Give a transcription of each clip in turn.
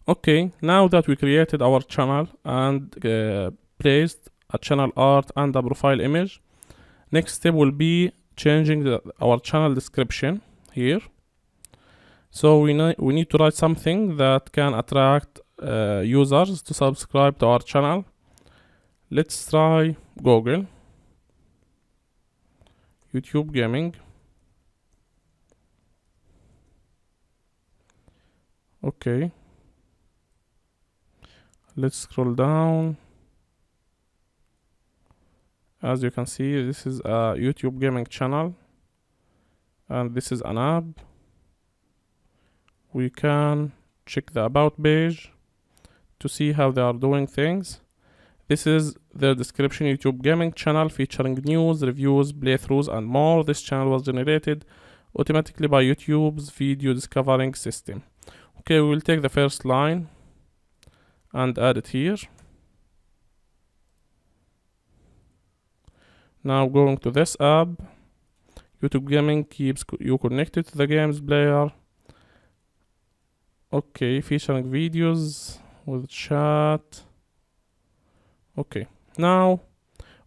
Okay, now that we created our channel and placed a channel art and a profile image, next step will be changing our channel description here. So we need to write something that can attract users to subscribe to our channel. Let's try Google, YouTube Gaming. Okay. Let's scroll down. As you can see, this is a YouTube gaming channel and this is an app. We can check the about page to see how they are doing things. This is their description: YouTube gaming channel featuring news, reviews, playthroughs and more. This channel was generated automatically by YouTube's video discovering system. Okay, we will take the first line and add it here. Now going to this app, YouTube Gaming keeps you connected to the game's player. Okay, featuring videos with chat. Okay, now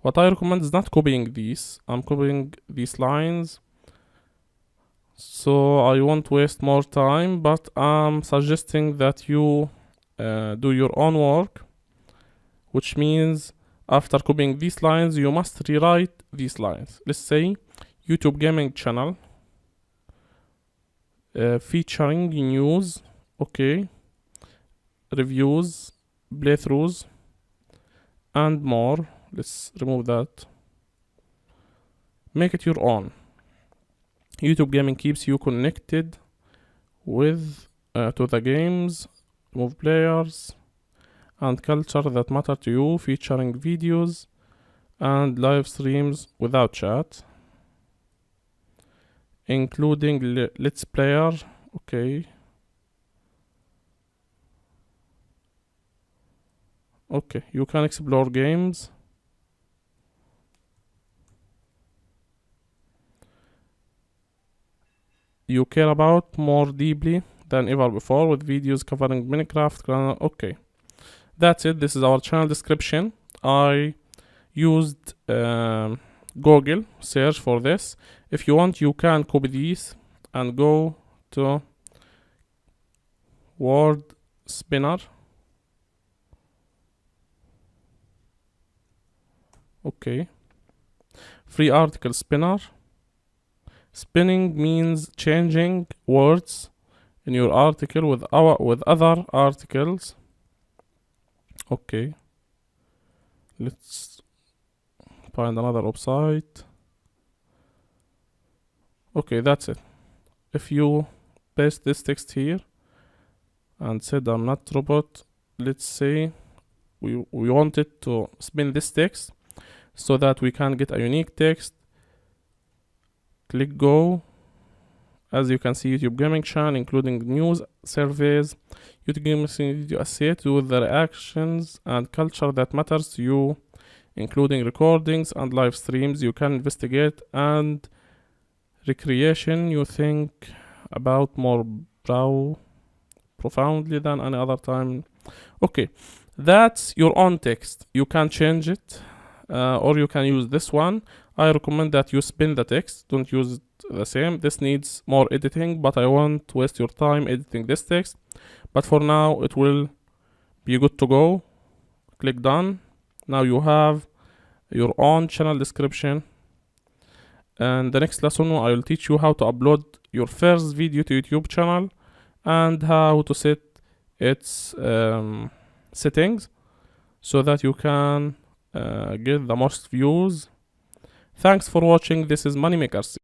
what I recommend is not copying these. I'm copying these lines, so I won't waste more time, but I'm suggesting that you do your own work, which means after copying these lines you must rewrite these lines. Let's say YouTube gaming channel featuring news, okay, reviews, playthroughs and more. Let's remove that. Make it your own. YouTube gaming keeps you connected with to the games, remove players and culture that matter to you, featuring videos and live streams without chat, including let's player. Okay. Okay, you can explore games. You care about more deeply than ever before, with videos covering Minecraft. Okay, that's it. This is our channel description. I used Google search for this. If you want, you can copy these and go to word spinner. Okay, free article spinner. Spinning means changing words in your article with other articles. Okay, let's find another website. Okay, that's it. If you paste this text here and said I'm not robot, let's say we wanted to spin this text so that we can get a unique text. Click go. As you can see, YouTube gaming channel including news, surveys, YouTube gaming video associated with the reactions and culture that matters to you, including recordings and live streams. You can investigate and recreation you think about more profoundly than any other time. Okay, that's your own text. You can change it or you can use this one. I recommend that you spin the text, don't use it the same. This needs more editing, but I won't waste your time editing this text. But for now it will be good to go. Click done. Now you have your own channel description, and the next lesson I will teach you how to upload your first video to YouTube channel and how to set its settings so that you can get the most views. Thanks for watching. This is Moneymakers.